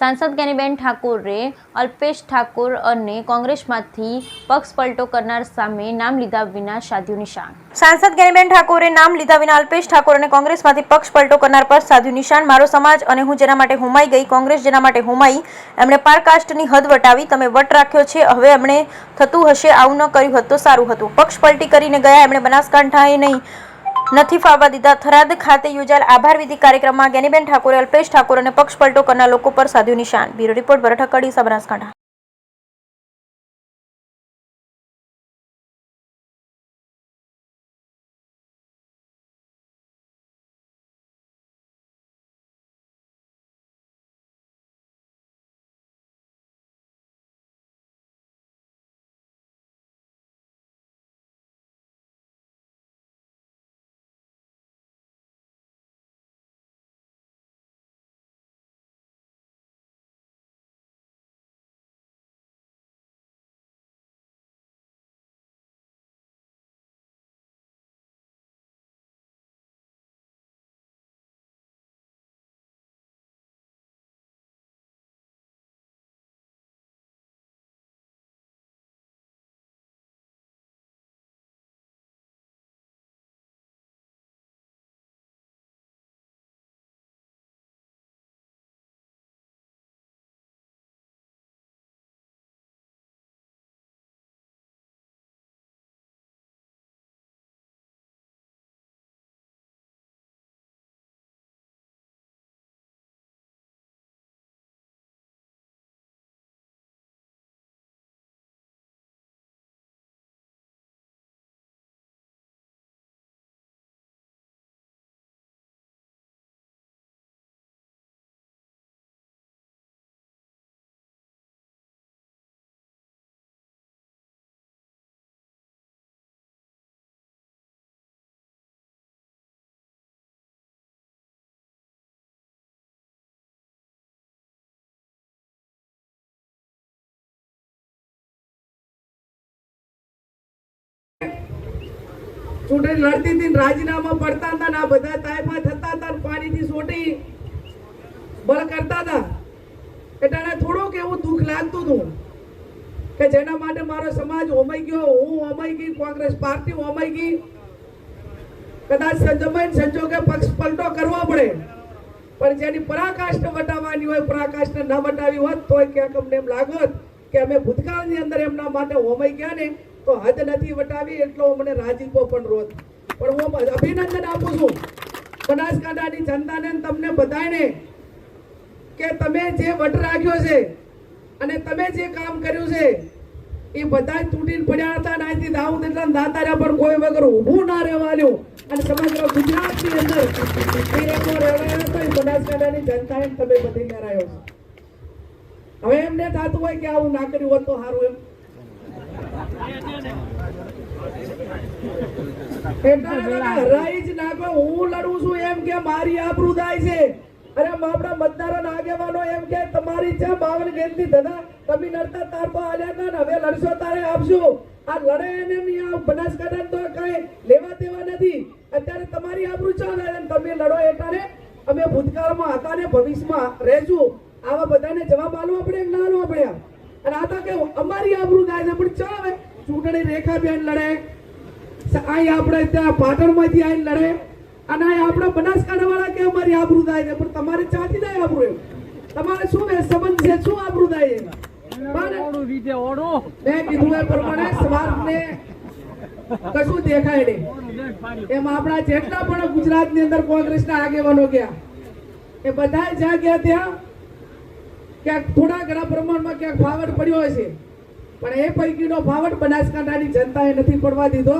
સાંસદ જ્ઞાનીબેન ઠાકોરે અલ્પેશ ઠાકોર અને કોંગ્રેસમાંથી પક્ષ પલટો કરનાર સામે નામ લીધા વિના સાધ્યું નિશાન। સાંસદ જ્ઞાનીબેન ઠાકોરે નામ લીધા વિના અલ્પેશ ઠાકોર અને કોંગ્રેસમાંથી પક્ષ પલટો કરનાર પર સાધ્યું નિશાન। મારો સમાજ અને હું જેના માટે હોમાઈ ગઈ, કોંગ્રેસ જેના માટે હોમાઈ, એમણે પારકાસ્ટની હદ વટાવી, તમે વટ રાખ્યો છે, હવે એમણે થતું હશે આવું ન કર્યું હોત તો સારું હતું। પક્ષ પલટી કરીને ગયા એમણે બનાસકાંઠાએ નહીં નથી ફાવવા દીધા। થરાદ ખાતે યોજાયેલ આભાર વિધિ કાર્યક્રમમાં જ્ઞાનીબેન ઠાકોરે અલ્પેશ ઠાકોર અને પક્ષ પલટો કરનાર લોકો પર સાધ્યું નિશાન। બ્યુરો રિપોર્ટ ભરત હક્કડી, બનાસકાંઠા। चूंटणी लड़ती थी, राजीनामा पड़ता था, ना बधा तायफा थता था, पानी थी सोटी बळ करता था। એટલે થોડુંક એવું દુઃખ લાગતું હતું કે જેના માટે મારો સમાજ હોમાઈ ગયો, હું હોમાઈ ગઈ, કોંગ્રેસ પાર્ટી હોમાઈ ગઈ। કદાચ સંજમન સંજોગે પક્ષ પલટો કરવો પડે, પણ જેની પરાકાષ્ઠ વટાવવાની હોય, પરાકાષ્ઠ ન વટાવી હોત તો ક્યાંક અમને એમ લાગોત કે અમે ભૂતકાળની અંદર એમના માટે હોમાઈ ગયા ને તો હદ નથી વટાવી, એટલો મને રાજીપો પણ રોત। પણ હું અભિનંદન આપું છું બનાસકાંઠાની જનતાને, તમને બધાને કે તમે જે વટ રાખ્યો છે અને તમે જે કામ કર્યું છે એ બધા તૂટીને પડ્યા હતા। નાથી દાઉદ એટલા દાતારા પર કોઈ વગર ઊભું ના રહેવાનું અને સમગ્ર ગુજરાતની અંદર વિરેકો રહેવાયો હતો એ બનાસકાંઠાની જનતાએ તમે બધી કરાયો છે। હવે એમને થતું હોય કે આવું ના કર્યું હોત તો સારું એમ, હરાઈ જ નાખો, હું લડું છું એમ કે મારી આબરૂ થાય છે। અરે આપણા મતદારો આગેવાનો એમ કે તમારી છે 52 ગેંદની ધધા, તમે લડતા તાર તો આલ્યા ને હવે લડશો તારે આપશો। આ લડે એને બનાસકાંઠા તો કઈ લેવા દેવા નથી। અત્યારે તમારી આબરૂ ચાલે તમે લડો એટલે અમે ભૂતકાળમાં હતા ને ભવિષ્યમાં રહેશું, આવા બધાને જવાબ આપવો પડે કે ના આપવો પડે। અને આ તો કે અમારી આબરૂ થાય છે, પણ ચાલે ચૂંટણી રેખાબેન લડે, અહીં આપણે ત્યાં પાટણમાંથી આવીને લડે, અને આપણે બનાસકાંઠા વાળા કે અમારી આબરૂ થાય છે, પણ તમારે ચાથી થાય આબરૂ? એમ તમારે શું સંબંધ છે, શું આબરૂ થાય છે? મેં કીધું એ પ્રમાણે સ્વાર્થને કશું દેખાય નહીં। એમ આપણા જેટલા પણ ગુજરાતની અંદર કોંગ્રેસના આગેવાનો ગયા એ બધા જ્યાં ગયા ત્યાં ક્યાંક થોડા ઘણા પ્રમાણમાં ક્યાંક ફાવટ પડ્યો હશે, પણ એ પૈકીનો ફાવટ બનાસકાંઠાની જનતાએ નથી પડવા દીધો।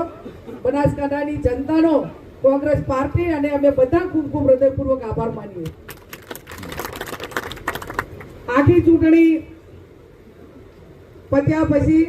બનાસકાંઠાની જનતાનો કોંગ્રેસ પાર્ટી અને અમે બધા ખૂબ ખૂબ હૃદયપૂર્વક આભાર માનીએ। આખી ચૂંટણી પત્યા પછી